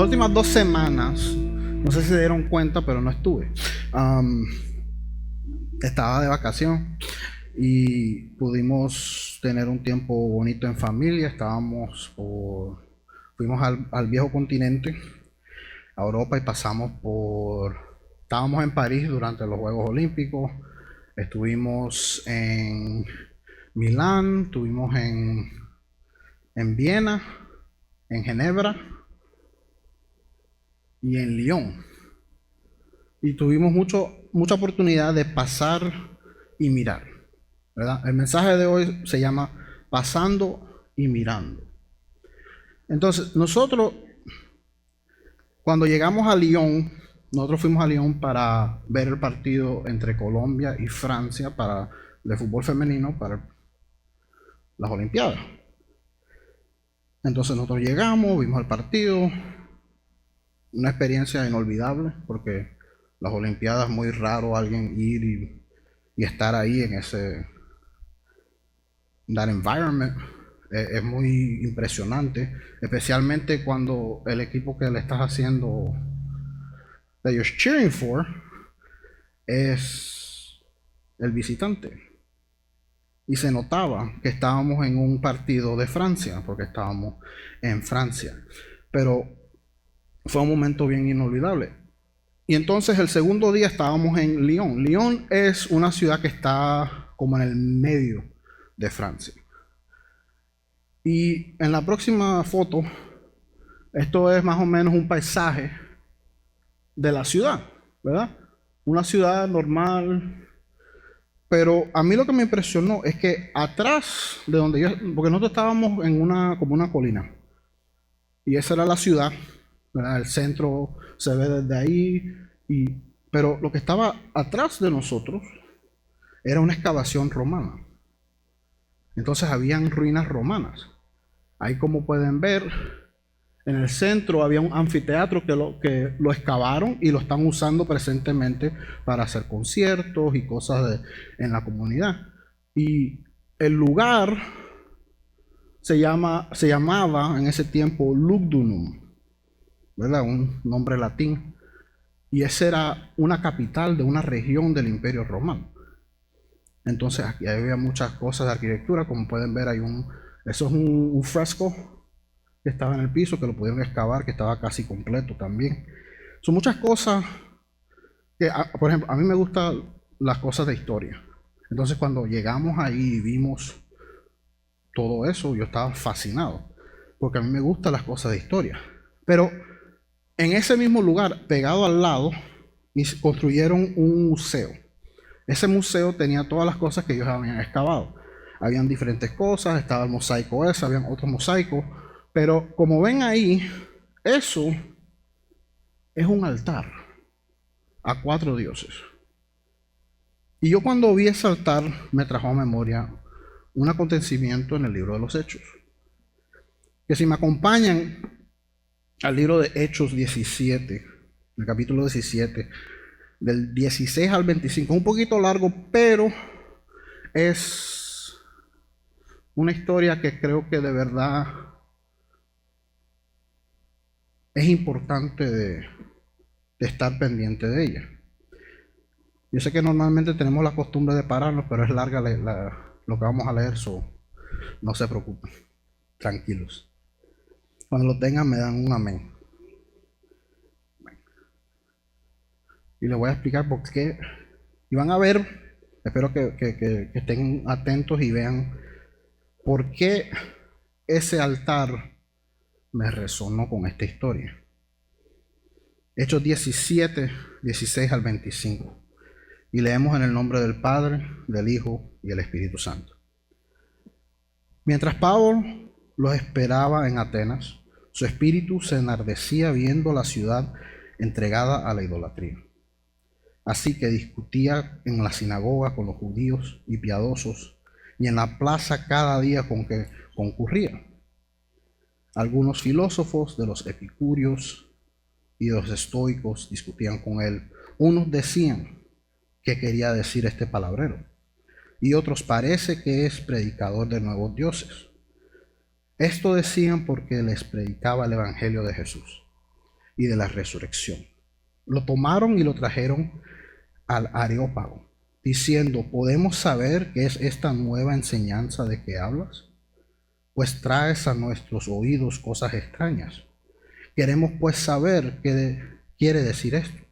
últimas 2 semanas, no sé si se dieron cuenta, pero no estuve. Estaba de vacación y pudimos tener un tiempo bonito en familia. Fuimos al viejo continente, a Europa, y estábamos en París durante los Juegos Olímpicos, estuvimos en Milán, estuvimos en Viena, en Ginebra y en Lyon. Y tuvimos mucha oportunidad de pasar y mirar, ¿verdad? El mensaje de hoy se llama Pasando y Mirando. Entonces, nosotros, cuando llegamos a Lyon, nosotros fuimos a Lyon para ver el partido entre Colombia y Francia de fútbol femenino para las Olimpiadas. Entonces nosotros llegamos, vimos el partido, una experiencia inolvidable, porque las Olimpiadas es muy raro alguien ir y estar ahí en that environment. Es muy impresionante, especialmente cuando el equipo que le estás haciendo, that you're cheering for, es el visitante. Y se notaba que estábamos en un partido de Francia, porque estábamos en Francia. Pero fue un momento bien inolvidable. Y entonces el segundo día estábamos en Lyon. Lyon es una ciudad que está como en el medio de Francia. Y en la próxima foto, esto es más o menos un paisaje de la ciudad, ¿verdad? Una ciudad normal. Pero a mí lo que me impresionó es que atrás de donde porque nosotros estábamos como una colina, y esa era la ciudad, ¿verdad? El centro se ve desde ahí, pero lo que estaba atrás de nosotros era una excavación romana. Entonces habían ruinas romanas. Ahí, como pueden ver, en el centro había un anfiteatro que lo excavaron y lo están usando presentemente para hacer conciertos y cosas en la comunidad. Y el lugar se llamaba en ese tiempo Lugdunum, ¿verdad? Un nombre latín. Y esa era una capital de una región del Imperio Romano. Entonces aquí había muchas cosas de arquitectura, como pueden ver. Eso es un fresco que estaba en el piso, que lo pudieron excavar, que estaba casi completo también. Son muchas cosas que, por ejemplo, a mí me gustan las cosas de historia. Entonces cuando llegamos ahí y vimos todo eso, yo estaba fascinado, porque a mí me gustan las cosas de historia. Pero en ese mismo lugar, pegado al lado, construyeron un museo. Ese museo tenía todas las cosas que ellos habían excavado. Habían diferentes cosas, estaba el mosaico ese, habían otros mosaicos, pero como ven ahí, eso es un altar a 4 dioses. Y yo, cuando vi ese altar, me trajo a memoria un acontecimiento en el libro de los Hechos. Que si me acompañan al libro de Hechos 17, el capítulo 17, del 16 al 25, un poquito largo, pero es una historia que creo que de verdad es importante de estar pendiente de ella. Yo sé que normalmente tenemos la costumbre de pararnos, pero es larga lo que vamos a leer, no se preocupen, tranquilos. Cuando lo tengan, me dan un amén. Y les voy a explicar por qué. Y van a ver, espero que estén atentos y vean por qué ese altar me resonó con esta historia. Hechos 17, 16 al 25. Y leemos en el nombre del Padre, del Hijo y del Espíritu Santo. Mientras Pablo los esperaba en Atenas, su espíritu se enardecía viendo la ciudad entregada a la idolatría. Así que discutía en la sinagoga con los judíos y piadosos, y en la plaza cada día con que concurría. Algunos filósofos de los epicúreos y de los estoicos discutían con él. Unos decían: ¿qué quería decir este palabrero? Y otros: parece que es predicador de nuevos dioses. Esto decían porque les predicaba el evangelio de Jesús. y de la resurrección. Lo tomaron y lo trajeron al Areópago, diciendo: ¿podemos saber qué es esta nueva enseñanza de que hablas? Pues traes a nuestros oídos cosas extrañas. Queremos pues saber qué quiere decir esto,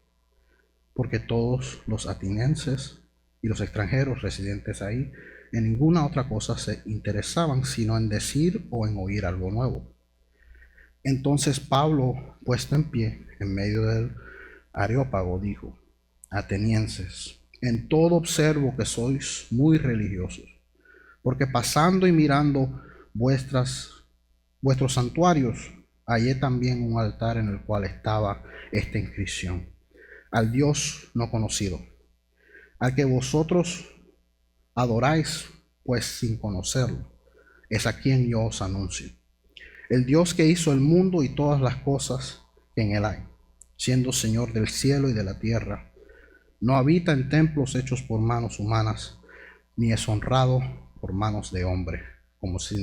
porque todos los atenienses y los extranjeros residentes ahí en ninguna otra cosa se interesaban, sino en decir o en oír algo nuevo. Entonces Pablo, puesto en pie en medio del Areópago, dijo: atenienses, en todo observo que sois muy religiosos, porque pasando y mirando vuestros santuarios, hallé también un altar en el cual estaba esta inscripción: al Dios no conocido, al que vosotros adoráis, pues sin conocerlo, es a quien yo os anuncio. El Dios que hizo el mundo y todas las cosas que en él hay, siendo Señor del cielo y de la tierra, no habita en templos hechos por manos humanas, ni es honrado por manos de hombre, como si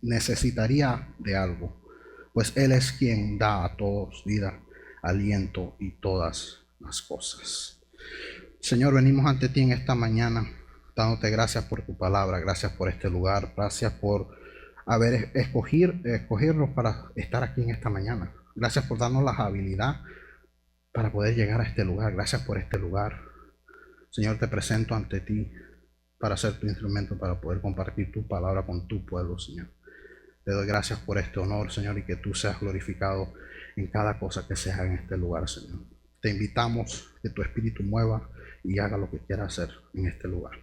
necesitaría de algo, pues Él es quien da a todos vida, aliento y todas las cosas. Señor, venimos ante ti en esta mañana, dándote gracias por tu palabra, gracias por este lugar, gracias por escogernos para estar aquí en esta mañana. Gracias por darnos la habilidad para poder llegar a este lugar. Gracias por este lugar. Señor, te presento ante ti para ser tu instrumento, para poder compartir tu palabra con tu pueblo, Señor. Te doy gracias por este honor, Señor, y que tú seas glorificado en cada cosa que se haga en este lugar, Señor. Te invitamos que tu espíritu mueva y haga lo que quiera hacer en este lugar.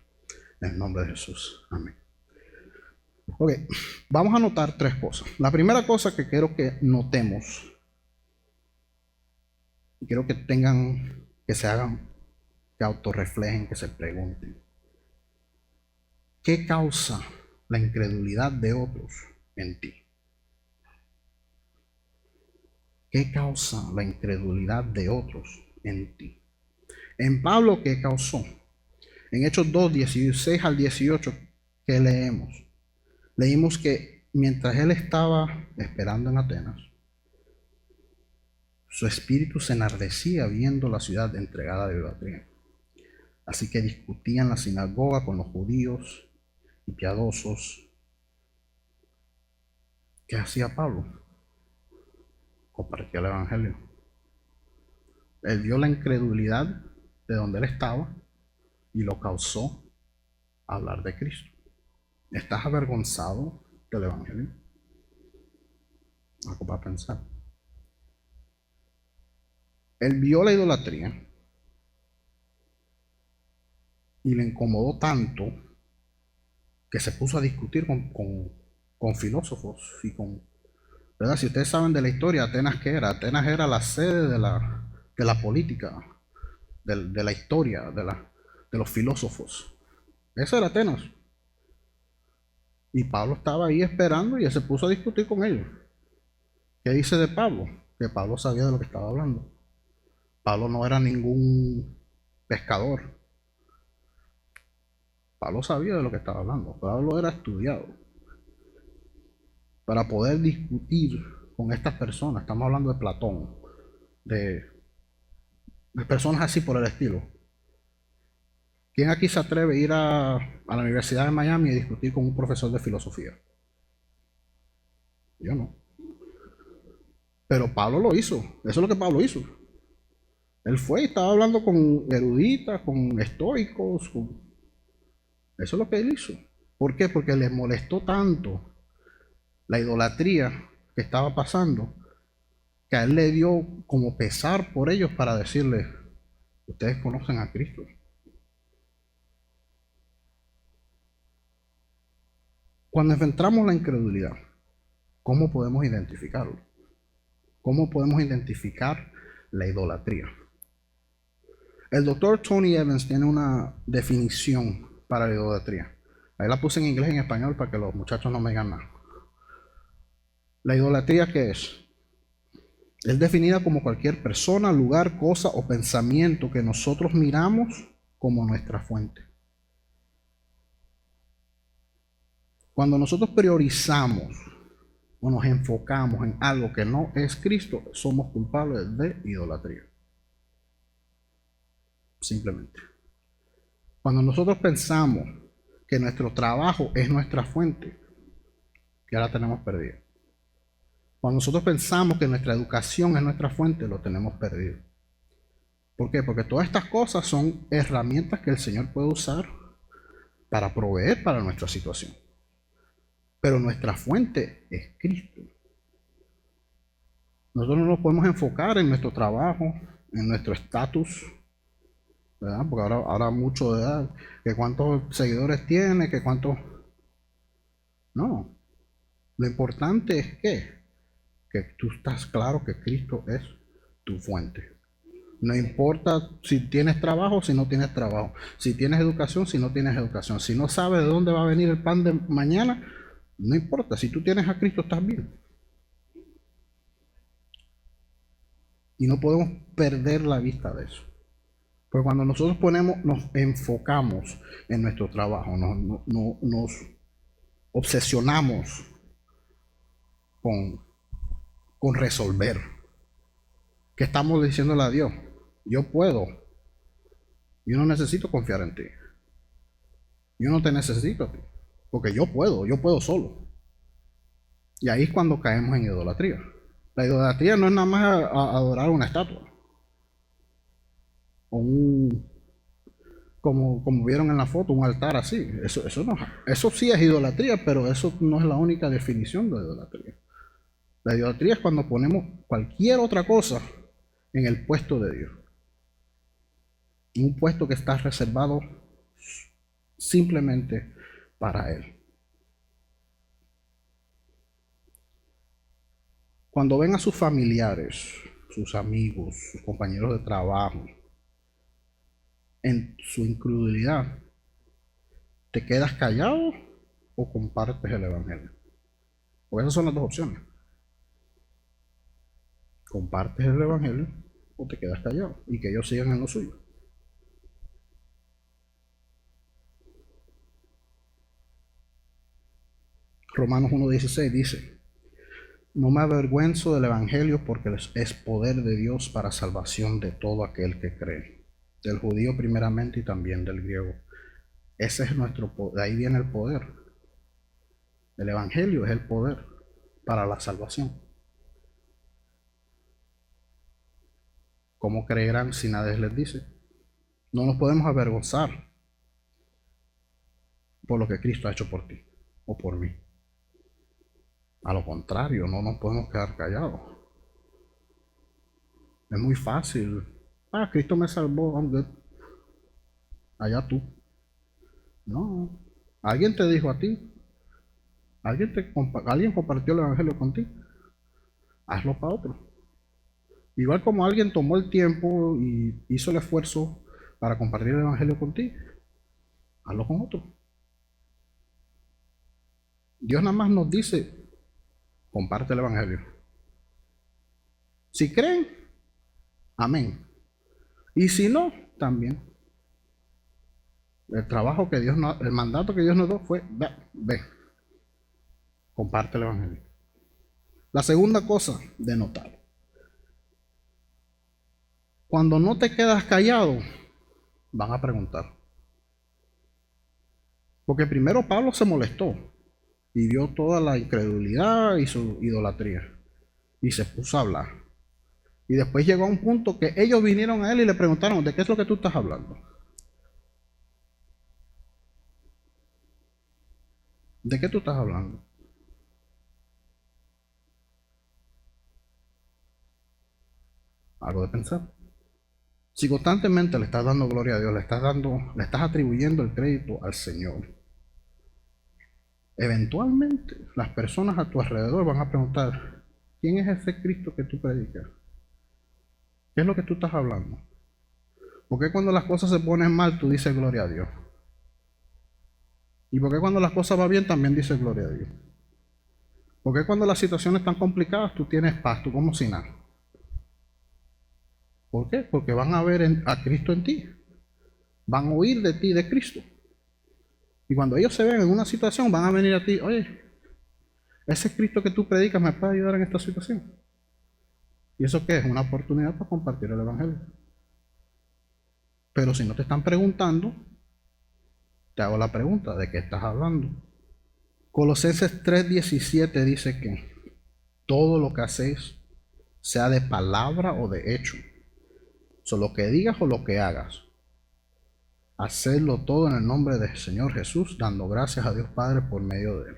En el nombre de Jesús. Amén. Ok, vamos a notar tres cosas. La primera cosa que quiero que notemos, y quiero que tengan, que se hagan, que autorreflejen, que se pregunten: ¿qué causa la incredulidad de otros en ti? ¿Qué causa la incredulidad de otros en ti? En Pablo, ¿qué causó? En Hechos 2, 16 al 18, ¿qué leemos? Leímos que mientras él estaba esperando en Atenas, su espíritu se enardecía viendo la ciudad entregada a la idolatría. Así que discutía en la sinagoga con los judíos y piadosos. ¿Qué hacía Pablo? Compartía el evangelio. Él vio la incredulidad de donde él estaba y lo causó a hablar de Cristo. ¿Estás avergonzado del evangelio? Algo para pensar. Él vio la idolatría y le incomodó tanto que se puso a discutir con filósofos y con... ¿verdad? Si ustedes saben de la historia, Atenas, ¿qué era? Atenas era la sede de la política, de la historia, de los filósofos. Eso era Atenas. Y Pablo estaba ahí esperando y él se puso a discutir con ellos. ¿Qué dice de Pablo? Que Pablo sabía de lo que estaba hablando. Pablo no era ningún pescador. Pablo sabía de lo que estaba hablando. Pablo era estudiado. Para poder discutir con estas personas, estamos hablando de Platón, de personas así por el estilo. ¿Quién aquí se atreve a ir a la Universidad de Miami y discutir con un profesor de filosofía? Yo no. Pero Pablo lo hizo. Eso es lo que Pablo hizo. Él fue y estaba hablando con eruditas, con estoicos. Eso es lo que él hizo. ¿Por qué? Porque les molestó tanto la idolatría que estaba pasando, que a él le dio como pesar por ellos para decirles: ustedes conocen a Cristo. Cuando enfrentamos la incredulidad, ¿cómo podemos identificarlo? ¿Cómo podemos identificar la idolatría? El doctor Tony Evans tiene una definición para la idolatría. Ahí la puse en inglés y en español para que los muchachos no me digan nada. ¿La idolatría qué es? Es definida como cualquier persona, lugar, cosa o pensamiento que nosotros miramos como nuestra fuente. Cuando nosotros priorizamos o nos enfocamos en algo que no es Cristo, somos culpables de idolatría. Simplemente. Cuando nosotros pensamos que nuestro trabajo es nuestra fuente, ya la tenemos perdida. Cuando nosotros pensamos que nuestra educación es nuestra fuente, lo tenemos perdido. ¿Por qué? Porque todas estas cosas son herramientas que el Señor puede usar para proveer para nuestra situación. Pero nuestra fuente es Cristo. Nosotros no nos podemos enfocar en nuestro trabajo, en nuestro estatus, ¿verdad? Porque ahora mucho, ¿verdad? Que cuántos seguidores tiene, que cuántos... No. Lo importante es que tú estás claro que Cristo es tu fuente. No importa si tienes trabajo o si no tienes trabajo, si tienes educación, si no tienes educación, si no sabes de dónde va a venir el pan de mañana, no importa, si tú tienes a Cristo estás bien. Y no podemos perder la vista de eso. Porque cuando nosotros nos enfocamos en nuestro trabajo, nos obsesionamos con resolver. ¿Qué estamos diciéndole a Dios? Yo puedo. Yo no necesito confiar en ti. Yo no te necesito a ti. Porque yo puedo solo. Y ahí es cuando caemos en idolatría. La idolatría no es nada más adorar una estatua. O como vieron en la foto, un altar así. Eso sí es idolatría, pero eso no es la única definición de idolatría. La idolatría es cuando ponemos cualquier otra cosa en el puesto de Dios. Un puesto que está reservado simplemente para Él. Cuando ven a sus familiares, sus amigos, sus compañeros de trabajo, en su incredulidad, ¿te quedas callado o compartes el Evangelio? Porque esas son las dos opciones. Compartes el Evangelio o te quedas callado y que ellos sigan en lo suyo. Romanos 1:16 dice: no me avergüenzo del Evangelio porque es poder de Dios para salvación de todo aquel que cree, del judío primeramente y también del griego. Ese es nuestro poder, de ahí viene el poder. El Evangelio es el poder para la salvación. ¿Cómo creerán si nadie les dice? No nos podemos avergonzar por lo que Cristo ha hecho por ti o por mí. A lo contrario, no nos podemos quedar callados. Es muy fácil. Cristo me salvó, I'm good. Allá tú. No. Alguien te dijo a ti. Alguien compartió el Evangelio contigo. Hazlo para otro. Igual como alguien tomó el tiempo y hizo el esfuerzo para compartir el Evangelio contigo, hazlo con otro. Dios nada más nos dice: comparte el Evangelio. Si creen, amén. Y si no, también. El trabajo que Dios el mandato que Dios nos dio fue: ve, comparte el Evangelio. La segunda cosa de notar: cuando no te quedas callado, van a preguntar. Porque primero Pablo se molestó y vio toda la incredulidad y su idolatría y se puso a hablar. Y después llegó a un punto que ellos vinieron a él y le preguntaron: ¿de qué es lo que tú estás hablando? ¿De qué tú estás hablando? Algo de pensar. Si constantemente le estás dando gloria a Dios, le estás atribuyendo el crédito al Señor, eventualmente las personas a tu alrededor van a preguntar: ¿quién es ese Cristo que tú predicas? ¿Qué es lo que tú estás hablando? ¿Por qué cuando las cosas se ponen mal tú dices gloria a Dios? ¿Y por qué cuando las cosas van bien también dices gloria a Dios? ¿Por qué cuando las situaciones están complicadas tú tienes paz, tú como si nada? ¿Por qué? Porque van a ver a Cristo en ti. Van a oír de ti, de Cristo. Y cuando ellos se ven en una situación, van a venir a ti: oye, ese Cristo que tú predicas me puede ayudar en esta situación. ¿Y eso qué es? Una oportunidad para compartir el Evangelio. Pero si no te están preguntando, te hago la pregunta, ¿de qué estás hablando? Colosenses 3:17 dice que todo lo que hacéis, sea de palabra o de hecho, o lo que digas o lo que hagas, hacedlo todo en el nombre del Señor Jesús, dando gracias a Dios Padre por medio de Él.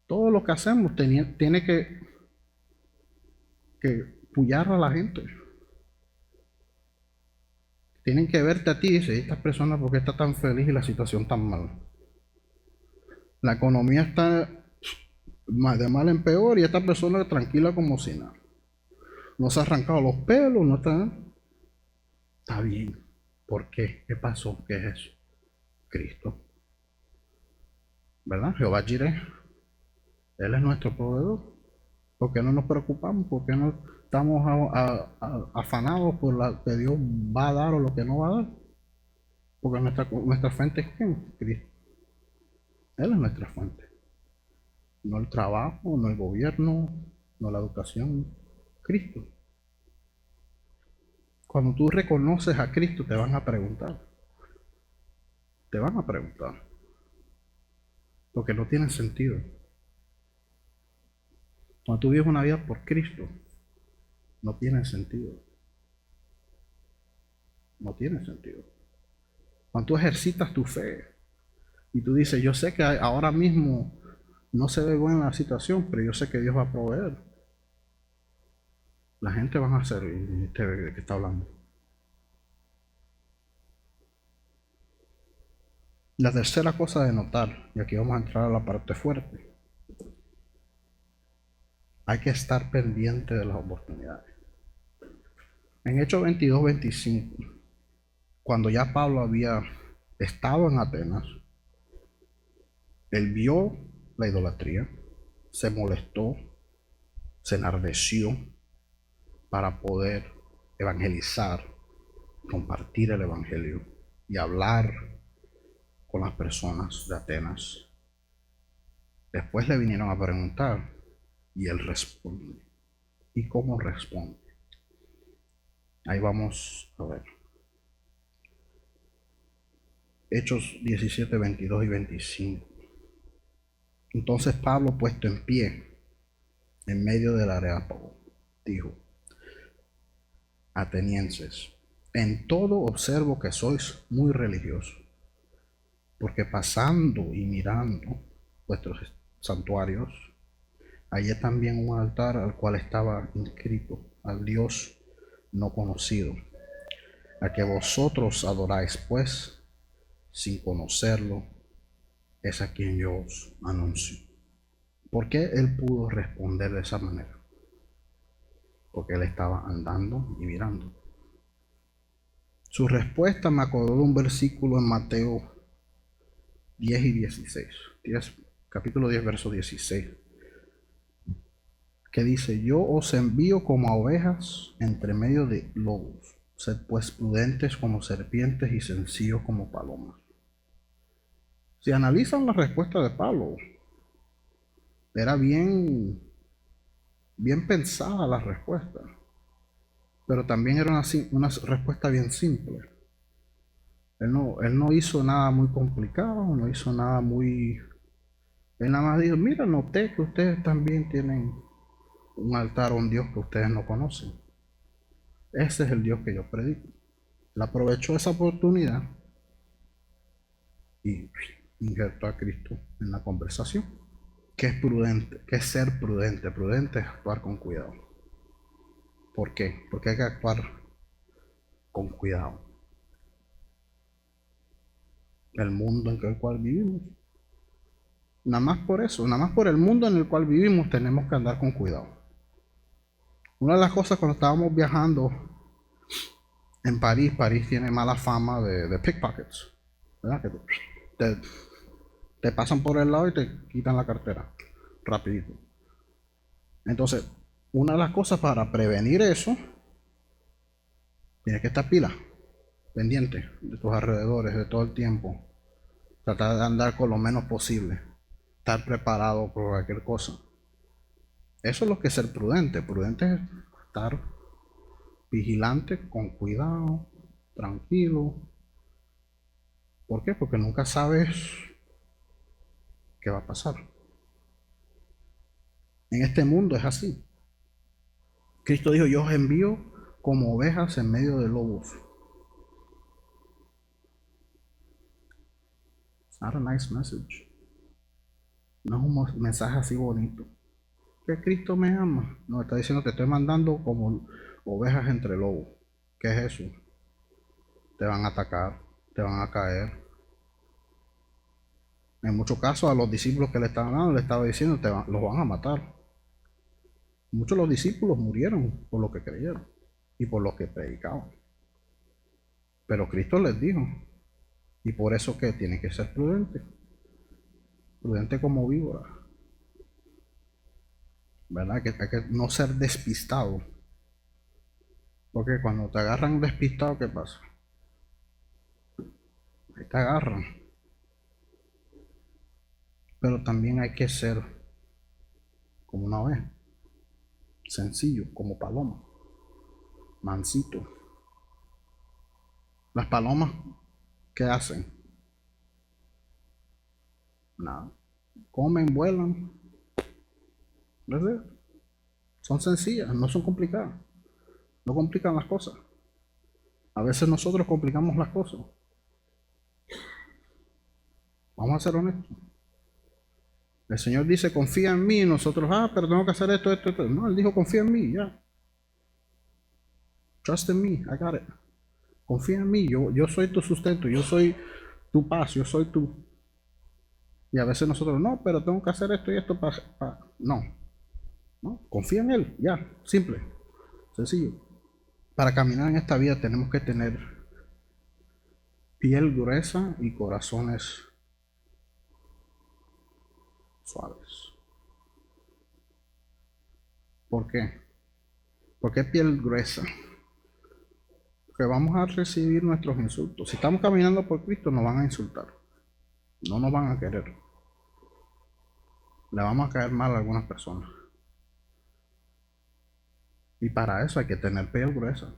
Todo lo que hacemos tiene que pullar a la gente. Tienen que verte a ti y decir, esta persona, ¿por qué está tan feliz y la situación tan mal? La economía está de mal en peor y esta persona tranquila como si nada. No se ha arrancado los pelos, no está... Está bien. ¿Por qué? ¿Qué pasó? ¿Qué es eso? Cristo. ¿Verdad? Jehová Jireh. Él es nuestro proveedor. ¿Por qué no nos preocupamos? ¿Por qué no estamos afanados por lo que Dios va a dar o lo que no va a dar? Porque nuestra fuente es ¿quién? Cristo. Él es nuestra fuente. No el trabajo, no el gobierno, no la educación. Cristo. Cuando tú reconoces a Cristo te van a preguntar. Te van a preguntar. Porque no tiene sentido. Cuando tú vives una vida por Cristo, no tiene sentido. No tiene sentido. Cuando tú ejercitas tu fe y tú dices, yo sé que ahora mismo no se ve buena la situación, pero yo sé que Dios va a proveer. La gente va a hacer, ¿de qué está hablando? La tercera cosa de notar, y aquí vamos a entrar a la parte fuerte, hay que estar pendiente de las oportunidades. En Hechos 22-25, cuando ya Pablo había estado en Atenas, él vio la idolatría, se molestó, se enardeció para poder evangelizar, compartir el evangelio y hablar con las personas de Atenas. Después le vinieron a preguntar y él responde. ¿Y cómo responde? Ahí vamos a ver. Hechos 17, 22 y 25. Entonces Pablo, puesto en pie en medio del areópago, dijo: Atenienses, en todo observo que sois muy religiosos, porque pasando y mirando vuestros santuarios, hallé también un altar al cual estaba inscrito al Dios no conocido, a que vosotros adoráis, pues, sin conocerlo, es a quien yo os anuncio. ¿Por qué él pudo responder de esa manera? Porque él estaba andando y mirando. Su respuesta me acordó de un versículo en Mateo 10 y 16. Capítulo 10, verso 16. Que dice: Yo os envío como a ovejas entre medio de lobos. Sed pues prudentes como serpientes y sencillos como palomas. Si analizan la respuesta de Pablo, era bien pensada la respuesta, pero también era una respuesta bien simple. Él no hizo nada muy complicado, no hizo nada muy... Él nada más dijo, mira, noté que ustedes también tienen un altar a un Dios que ustedes no conocen. Ese es el Dios que yo predico. Él aprovechó esa oportunidad y injertó a Cristo en la conversación. ¿Qué es prudente? ¿Qué es ser prudente? Prudente es actuar con cuidado. ¿Por qué? Porque hay que actuar con cuidado. El mundo en el cual vivimos. Nada más por eso, nada más por el mundo en el cual vivimos tenemos que andar con cuidado. Una de las cosas cuando estábamos viajando en París, París tiene mala fama de pickpockets, ¿verdad? Que te pasan por el lado y te quitan la cartera, rapidito. Entonces, una de las cosas para prevenir eso, tienes que estar pila, pendiente de tus alrededores, de todo el tiempo. Tratar de andar con lo menos posible. estar preparado por cualquier cosa. Eso es lo que es ser prudente. Prudente es estar vigilante, con cuidado, tranquilo. ¿Por qué? Porque nunca sabes qué va a pasar. En este mundo es así. Cristo dijo, yo os envío como ovejas en medio de lobos. It's not a nice message. No es un mensaje así bonito. Que Cristo me ama. No, está diciendo, te estoy mandando como ovejas entre lobos. ¿Qué es eso? Te van a atacar, te van a caer. En muchos casos a los discípulos que le estaban dando, le estaba diciendo, los van a matar. Muchos de los discípulos murieron por lo que creyeron y por lo que predicaban. Pero Cristo les dijo, y por eso que tiene que ser prudente. Prudente como víbora. ¿Verdad? Que hay que no ser despistado. Porque cuando te agarran despistado, ¿qué pasa? Ahí te agarran. Pero también hay que ser como una oveja. Sencillo, como paloma. Mansito. Las palomas, ¿qué hacen? Nada. Comen, vuelan. ¿Verdad? Son sencillas, no son complicadas. No complican las cosas. A veces nosotros complicamos las cosas. Vamos a ser honestos. El Señor dice, confía en mí, y nosotros, pero tengo que hacer esto, esto, esto. No, Él dijo, confía en mí, ya. Trust in me, I got it. Confía en mí, yo soy tu sustento, yo soy tu paz, yo soy tu... Y a veces nosotros, no, pero tengo que hacer esto y esto para... No, confía en Él, ya, simple, sencillo. Para caminar en esta vida tenemos que tener piel gruesa y corazones suaves. ¿Por qué? ¿Por qué piel gruesa? Porque vamos a recibir nuestros insultos. Si estamos caminando por Cristo, nos van a insultar. No nos van a querer. Le vamos a caer mal a algunas personas. Y para eso hay que tener piel gruesa.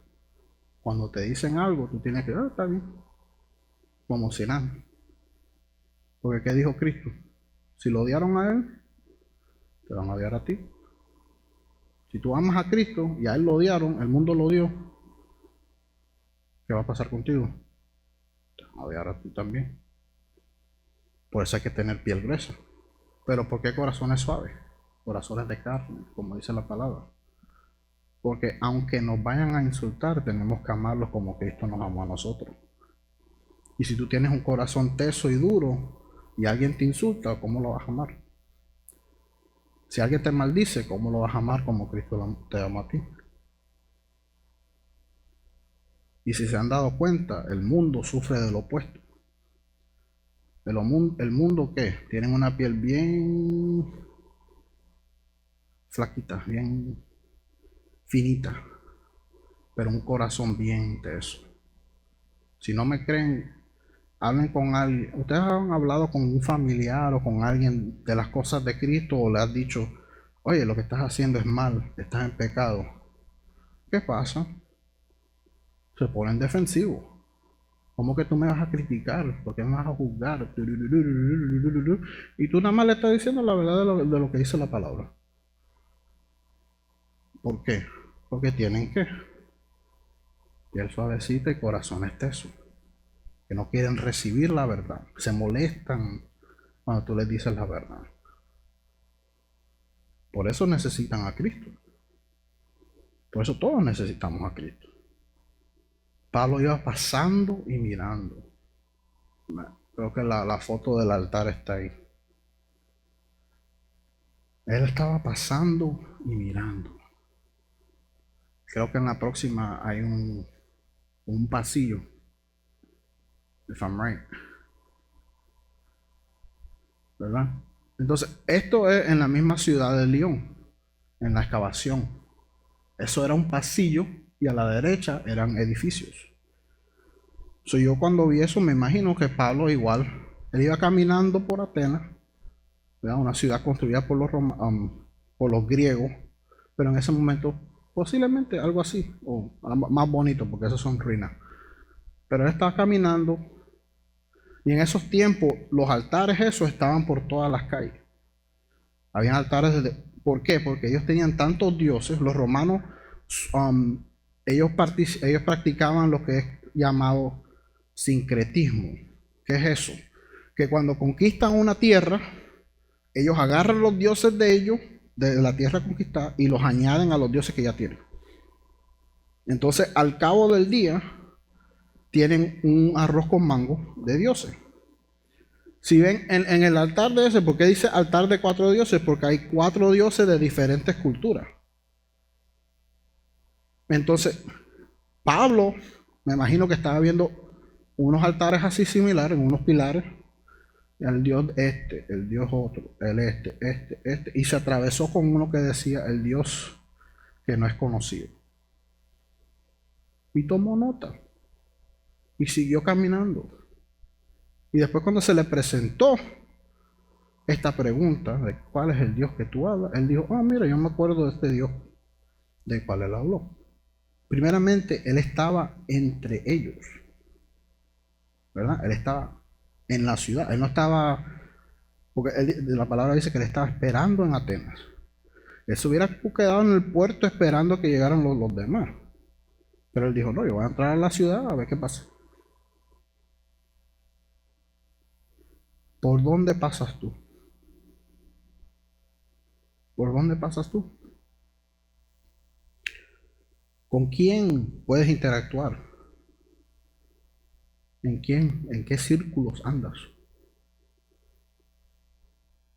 Cuando te dicen algo, tú tienes que, está bien. Como si nada. Porque ¿qué dijo Cristo? Si lo odiaron a Él, te van a odiar a ti. Si tú amas a Cristo y a Él lo odiaron, el mundo lo odió, ¿qué va a pasar contigo? Te van a odiar a ti también. Por eso hay que tener piel gruesa. Pero ¿por qué corazones suaves? Corazones de carne, como dice la palabra. Porque aunque nos vayan a insultar, tenemos que amarlos como Cristo nos amó a nosotros. Y si tú tienes un corazón teso y duro y alguien te insulta, ¿cómo lo vas a amar? Si alguien te maldice, ¿cómo lo vas a amar como Cristo te amó a ti? Y si se han dado cuenta, el mundo sufre del opuesto. El mundo, ¿qué? Tienen una piel bien flaquita, bien finita, pero un corazón bien teso. Si no me creen, hablen con alguien. ¿Ustedes han hablado con un familiar o con alguien de las cosas de Cristo o le has dicho, oye, lo que estás haciendo es mal, estás en pecado? ¿Qué pasa? Se ponen defensivos. ¿Cómo que tú me vas a criticar? ¿Por qué me vas a juzgar? Y tú nada más le estás diciendo la verdad de lo que dice la palabra. ¿Por qué? Porque tienen que piel suavecita y corazones tesos, que no quieren recibir la verdad, se molestan cuando tú les dices la verdad. Por eso necesitan a Cristo. Por eso todos necesitamos a Cristo. Pablo iba pasando y mirando. Creo que la foto del altar está ahí. Él estaba pasando y mirando. Creo que en la próxima hay un pasillo. If I'm right. ¿Verdad? Entonces, esto es en la misma ciudad de Lyon, en la excavación. Eso era un pasillo y a la derecha eran edificios. Yo cuando vi eso me imagino que Pablo igual, él iba caminando por Atenas ¿verdad? Una ciudad construida por por los griegos, pero en ese momento posiblemente algo así, o más bonito, porque esos son ruinas. Pero él estaba caminando y en esos tiempos los altares esos estaban por todas las calles. Habían altares ¿por qué? Porque ellos tenían tantos dioses. Los romanos, um, ellos practicaban lo que es llamado sincretismo. ¿Qué es eso? Que cuando conquistan una tierra, ellos agarran los dioses de ellos, de la tierra conquistada, y los añaden a los dioses que ya tienen. Entonces, al cabo del día, tienen un arroz con mango de dioses. Si ven en el altar de ese, ¿por qué dice altar de 4 dioses? Porque hay 4 dioses de diferentes culturas. Entonces, Pablo, me imagino que estaba viendo unos altares así similares, unos pilares, el dios este, el dios otro, el este, y se atravesó con uno que decía el dios que no es conocido. Y tomó nota, y siguió caminando. Y después cuando se le presentó esta pregunta de cuál es el Dios que tú hablas, él dijo, mira, yo me acuerdo de este Dios del cual él habló. Primeramente, él estaba entre ellos, ¿verdad? Él estaba en la ciudad, él no estaba, porque la palabra dice que él estaba esperando en Atenas. Él se hubiera quedado en el puerto esperando que llegaran los demás. Pero él dijo, no, yo voy a entrar a la ciudad a ver qué pasa. ¿Por dónde pasas tú? ¿Por dónde pasas tú? ¿Con quién puedes interactuar? ¿En qué círculos andas?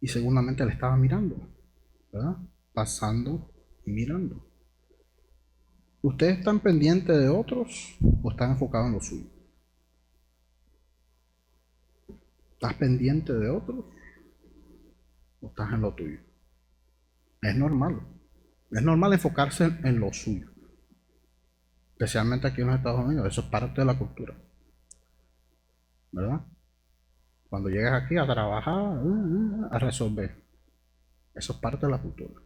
Y seguramente él estaba mirando, ¿verdad? Pasando y mirando. ¿Ustedes están pendientes de otros o están enfocados en lo suyo? ¿Estás pendiente de otros o estás en lo tuyo? Es normal. Es normal enfocarse en lo suyo. Especialmente aquí en los Estados Unidos. Eso es parte de la cultura, ¿verdad? Cuando llegas aquí a trabajar, a resolver. Eso es parte de la cultura.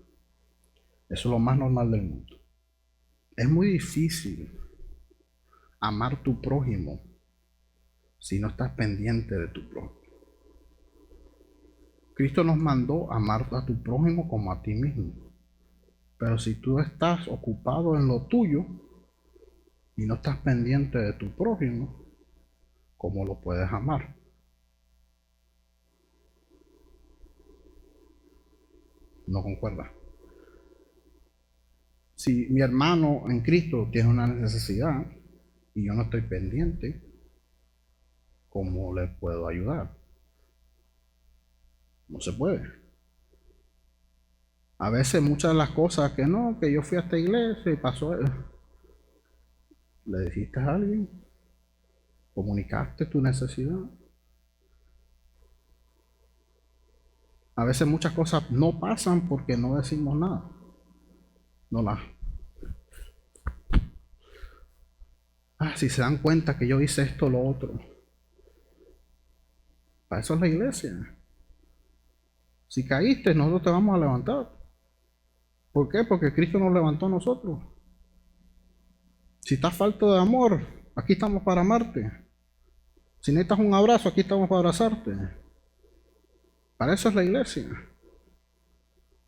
Eso es lo más normal del mundo. Es muy difícil amar tu prójimo si no estás pendiente de tu prójimo. Cristo nos mandó amar a tu prójimo como a ti mismo. Pero si tú estás ocupado en lo tuyo y no estás pendiente de tu prójimo, ¿cómo lo puedes amar? No concuerda. Si mi hermano en Cristo tiene una necesidad y yo no estoy pendiente, ¿cómo le puedo ayudar? No se puede. A veces muchas de las cosas que no, que yo fui a esta iglesia y pasó, le dijiste a alguien, comunicaste tu necesidad. A veces muchas cosas no pasan porque no decimos nada. No las. Si se dan cuenta que yo hice esto o lo otro. Para eso es la iglesia. Si caíste, nosotros te vamos a levantar. ¿Por qué? Porque Cristo nos levantó a nosotros. Si estás falto de amor, aquí estamos para amarte. Si necesitas un abrazo, aquí estamos para abrazarte. Para eso es la iglesia.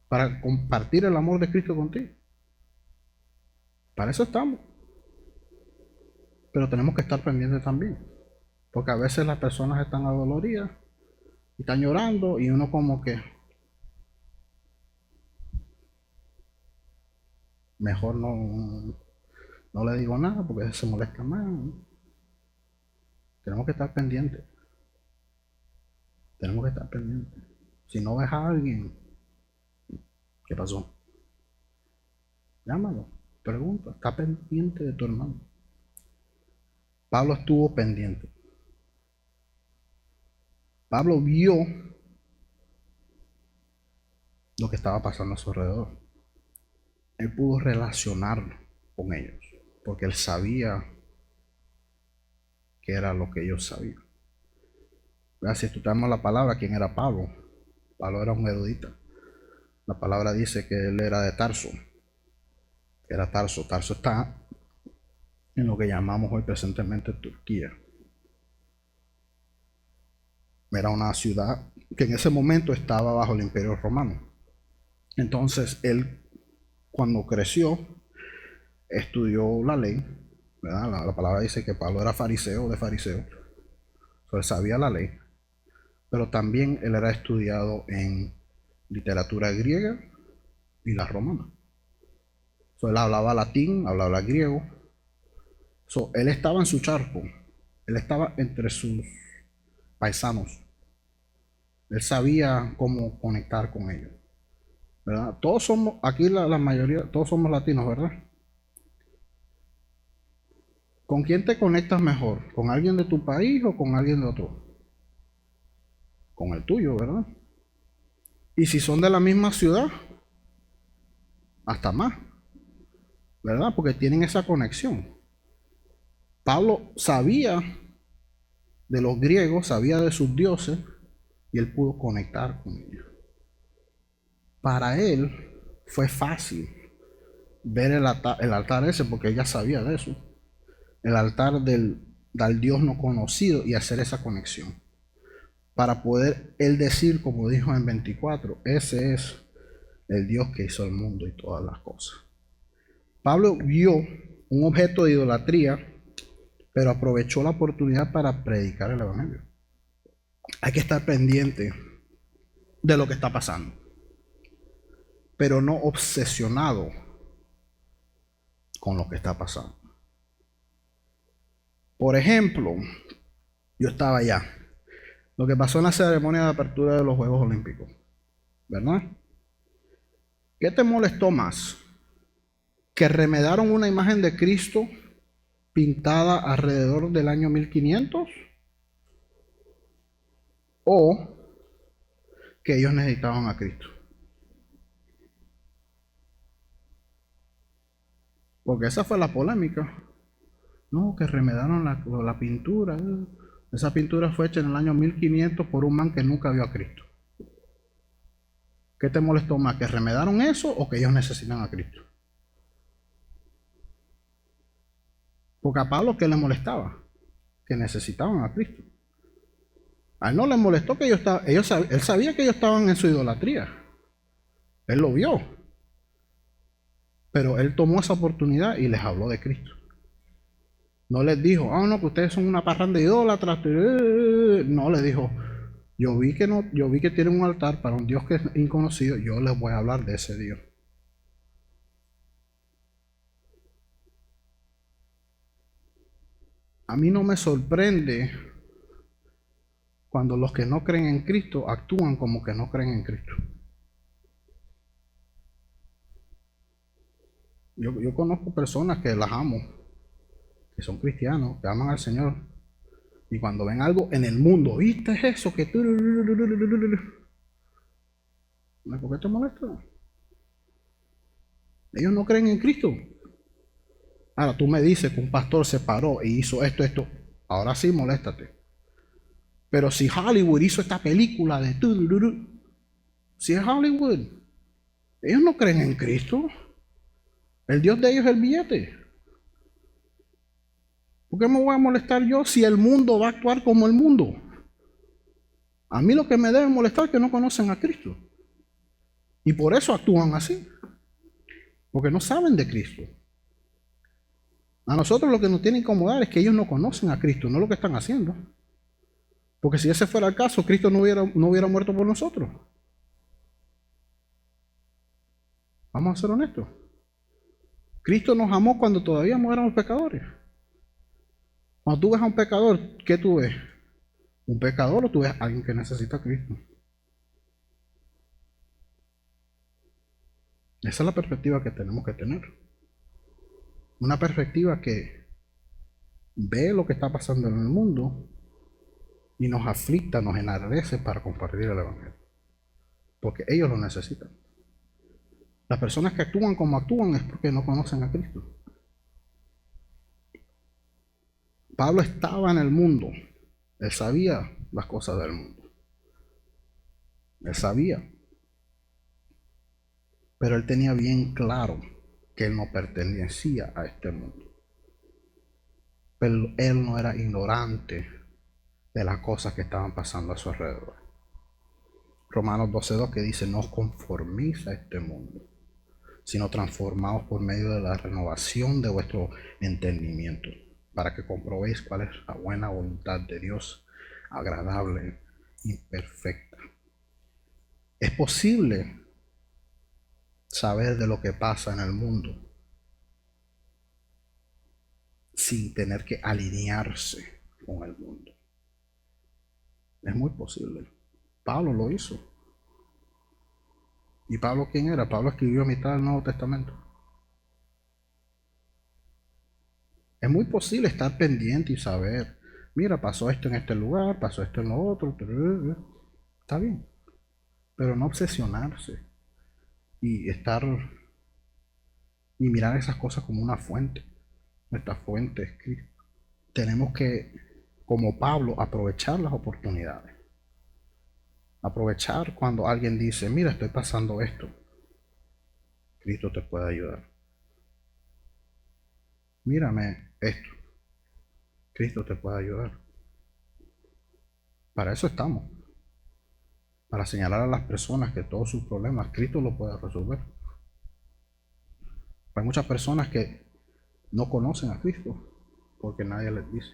Para compartir el amor de Cristo contigo. Para eso estamos. Pero tenemos que estar pendientes también. Porque a veces las personas están adoloridas y están llorando y uno como que mejor no le digo nada porque se molesta más. Tenemos que estar pendientes. Tenemos que estar pendientes. Si no ves a alguien, ¿qué pasó? Llámalo, pregunta, está pendiente de tu hermano. Pablo estuvo pendiente. Pablo vio lo que estaba pasando a su alrededor. Él pudo relacionar con ellos, porque él sabía que era lo que ellos sabían. Si estudiamos la palabra, ¿quién era Pablo? Pablo era un erudito. La palabra dice que él era de Tarso. Era Tarso. Tarso está en lo que llamamos hoy presentemente Turquía. Era una ciudad que en ese momento estaba bajo el Imperio Romano. Entonces él, cuando creció, estudió la ley, ¿verdad? La palabra dice que Pablo era fariseo de fariseo. Entonces sabía la ley, pero también él era estudiado en literatura griega y la romana. Entonces él hablaba latín, hablaba griego. Él estaba en su charco, él estaba entre sus paisanos. Él sabía cómo conectar con ellos, ¿verdad? Todos somos, aquí la mayoría, todos somos latinos, ¿verdad? ¿Con quién te conectas mejor? ¿Con alguien de tu país o con alguien de otro? Con el tuyo, ¿verdad? Y si son de la misma ciudad, hasta más, ¿verdad? Porque tienen esa conexión. Pablo sabía de los griegos, sabía de sus dioses y él pudo conectar con ellos. Para él fue fácil ver el altar ese porque ella sabía de eso. El altar del Dios no conocido y hacer esa conexión. Para poder él decir, como dijo en 24, ese es el Dios que hizo el mundo y todas las cosas. Pablo vio un objeto de idolatría, pero aprovechó la oportunidad para predicar el evangelio. Hay que estar pendiente de lo que está pasando, pero no obsesionado con lo que está pasando. Por ejemplo, yo estaba allá. Lo que pasó en la ceremonia de apertura de los Juegos Olímpicos, ¿verdad? ¿Qué te molestó más? ¿Que remedaron una imagen de Cristo pintada alrededor del año 1500? ¿O que ellos necesitaban a Cristo? Porque esa fue la polémica. No, que remedaron la pintura. Esa pintura fue hecha en el año 1500 por un man que nunca vio a Cristo. ¿Qué te molestó más? ¿Que remedaron eso o que ellos necesitan a Cristo? Porque a Pablo, ¿qué le molestaba? Que necesitaban a Cristo. A él no le molestó que él sabía que ellos estaban en su idolatría. Él lo vio. Pero él tomó esa oportunidad y les habló de Cristo. No les dijo, no, que ustedes son una parranda de idólatras. No, les dijo, yo vi que tienen un altar para un Dios que es inconocido, yo les voy a hablar de ese Dios. A mí no me sorprende cuando los que no creen en Cristo actúan como que no creen en Cristo. Yo conozco personas que las amo, que son cristianos, que aman al Señor, y cuando ven algo en el mundo, ¿viste eso? Que tú... ¿Por qué te molesta? Ellos no creen en Cristo. Ahora tú me dices que un pastor se paró y hizo esto. Ahora sí, moléstate. Pero si Hollywood hizo esta película de... Si es Hollywood, ellos no creen en Cristo. El Dios de ellos es el billete. ¿Por qué me voy a molestar yo si el mundo va a actuar como el mundo? A mí lo que me debe molestar es que no conocen a Cristo. Y por eso actúan así. Porque no saben de Cristo. A nosotros lo que nos tiene que incomodar es que ellos no conocen a Cristo, no lo que están haciendo. Porque si ese fuera el caso, Cristo no hubiera muerto por nosotros. Vamos a ser honestos. Cristo nos amó cuando todavía no éramos pecadores. Cuando tú ves a un pecador, ¿qué tú ves? ¿Un pecador o tú ves a alguien que necesita a Cristo? Esa es la perspectiva que tenemos que tener. Una perspectiva que ve lo que está pasando en el mundo y nos aflicta, nos enardece para compartir el evangelio. Porque ellos lo necesitan. Las personas que actúan como actúan es porque no conocen a Cristo. Pablo estaba en el mundo. Él sabía las cosas del mundo. Él sabía, pero él tenía bien claro que él no pertenecía a este mundo. Pero él no era ignorante de las cosas que estaban pasando a su alrededor. Romanos 12:2 que dice: no os conforméis a este mundo, sino transformaos por medio de la renovación de vuestro entendimiento, para que comprobéis cuál es la buena voluntad de Dios, agradable y perfecta. Es posible saber de lo que pasa en el mundo sin tener que alinearse con el mundo. Es muy posible. Pablo lo hizo. ¿Y Pablo quién era? Pablo escribió a mitad del Nuevo Testamento. Es muy posible estar pendiente y saber, mira, pasó esto en este lugar, pasó esto en lo otro. Está bien, pero no obsesionarse y estar y mirar esas cosas como una fuente. Nuestra fuente es Cristo. Tenemos que, como Pablo, aprovechar las oportunidades. Aprovechar cuando alguien dice, mira, estoy pasando esto. Cristo te puede ayudar. Mírame esto. Cristo te puede ayudar. Para eso estamos. Para señalar a las personas que todos sus problemas Cristo lo puede resolver. Hay muchas personas que no conocen a Cristo porque nadie les dice.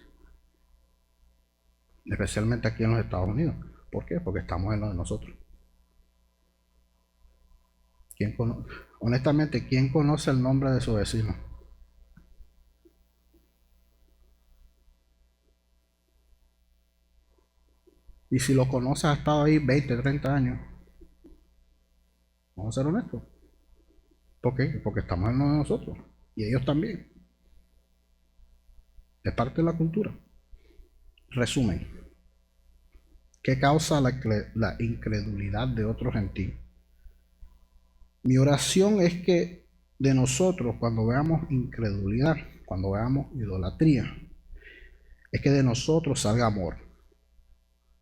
Especialmente aquí en los Estados Unidos. ¿Por qué? Porque estamos en lo de nosotros. Honestamente, ¿quién conoce el nombre de su vecino? Y si lo conoces, ha estado ahí 20, 30 años. Vamos a ser honestos. ¿Por qué? Porque estamos en lo de nosotros. Y ellos también. Es parte de la cultura. Resumen. ¿Qué causa la incredulidad de otros en ti? Mi oración es que de nosotros, cuando veamos incredulidad, cuando veamos idolatría, es que de nosotros salga amor,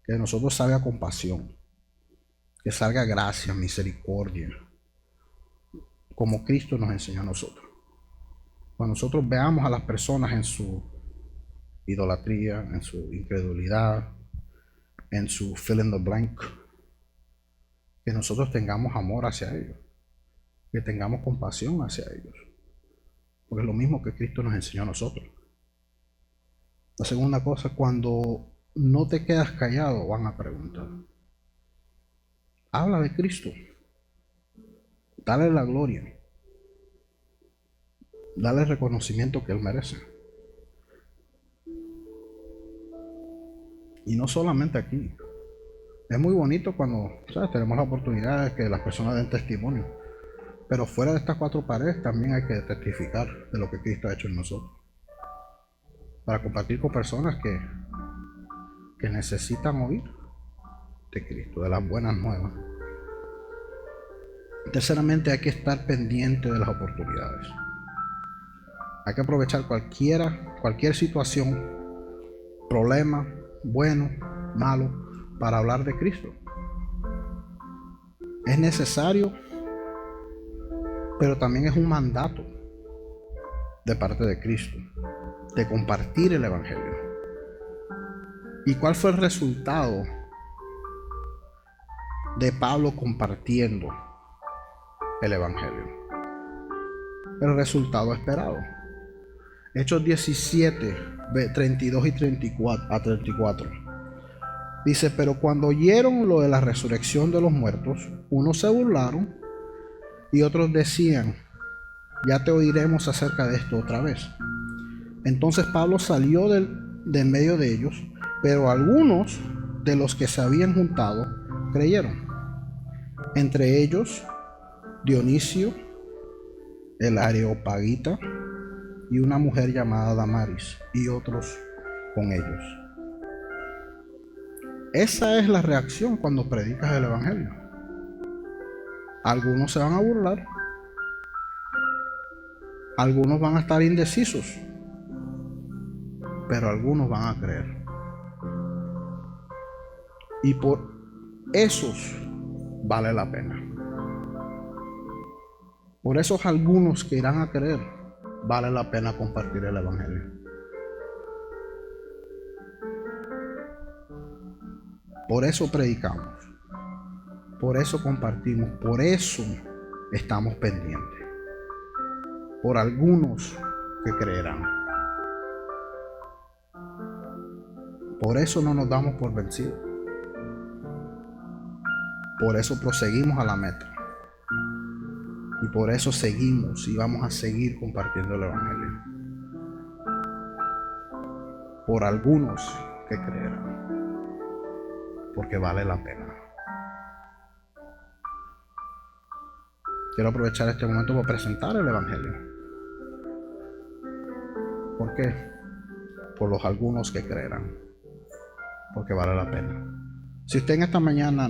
que de nosotros salga compasión, que salga gracia, misericordia, como Cristo nos enseñó a nosotros. Cuando nosotros veamos a las personas en su idolatría, en su incredulidad, en su fill in the blank, que nosotros tengamos amor hacia ellos, que tengamos compasión hacia ellos, porque es lo mismo que Cristo nos enseñó a nosotros. La segunda cosa, cuando no te quedas callado, van a preguntar. Habla de Cristo, dale la gloria, dale el reconocimiento que Él merece. Y no solamente aquí. Es muy bonito cuando, ¿sabes?, tenemos la oportunidad de que las personas den testimonio. Pero fuera de estas cuatro paredes también hay que testificar de lo que Cristo ha hecho en nosotros. Para compartir con personas que necesitan oír de Cristo, de las buenas nuevas. Terceramente, hay que estar pendiente de las oportunidades. Hay que aprovechar cualquier situación, problema, bueno, malo, para hablar de Cristo. Es necesario, pero también es un mandato de parte de Cristo, de compartir el Evangelio. ¿Y cuál fue el resultado de Pablo compartiendo el Evangelio? El resultado esperado. Hechos 17, 32 y 34. Dice, pero cuando oyeron lo de la resurrección de los muertos, unos se burlaron y otros decían, ya te oiremos acerca de esto otra vez. Entonces Pablo salió de en medio de ellos, pero algunos de los que se habían juntado creyeron. Entre ellos Dionisio, el Areopagita, y una mujer llamada Damaris, y otros con ellos. Esa es la reacción cuando predicas el Evangelio. Algunos se van a burlar, algunos van a estar indecisos, pero algunos van a creer. Y por esos vale la pena. Por esos algunos que irán a creer, vale la pena compartir el evangelio. Por eso predicamos, por eso compartimos, por eso estamos pendientes. Por algunos que creerán. Por eso no nos damos por vencidos. Por eso proseguimos a la meta. Y por eso seguimos y vamos a seguir compartiendo el evangelio. Por algunos que creerán. Porque vale la pena. Quiero aprovechar este momento para presentar el evangelio. ¿Por qué? Por los algunos que creerán. Porque vale la pena. Si usted en esta mañana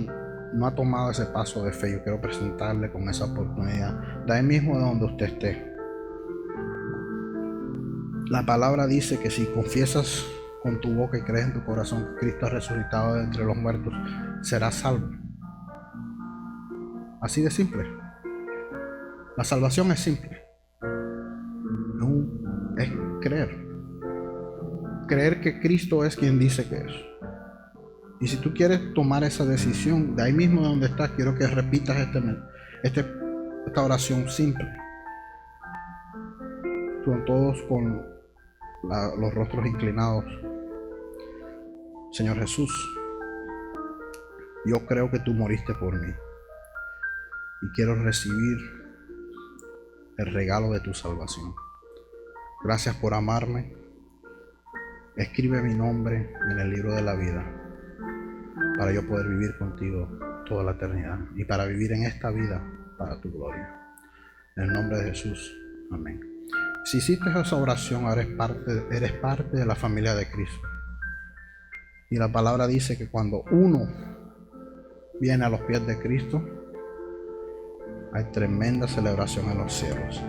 no ha tomado ese paso de fe, yo quiero presentarle con esa oportunidad, de ahí mismo de donde usted esté. La palabra dice que si confiesas con tu boca y crees en tu corazón que Cristo ha resucitado de entre los muertos, serás salvo. Así de simple. La salvación es simple. Es creer. Creer que Cristo es quien dice que es. Y si tú quieres tomar esa decisión, de ahí mismo de donde estás, quiero que repitas esta oración simple. Todos con los rostros inclinados. Señor Jesús, yo creo que tú moriste por mí. Y quiero recibir el regalo de tu salvación. Gracias por amarme. Escribe mi nombre en el libro de la vida para yo poder vivir contigo toda la eternidad y para vivir en esta vida para tu gloria. En el nombre de Jesús. Amén. Si hiciste esa oración, ahora eres parte de la familia de Cristo. Y la palabra dice que cuando uno viene a los pies de Cristo, hay tremenda celebración en los cielos.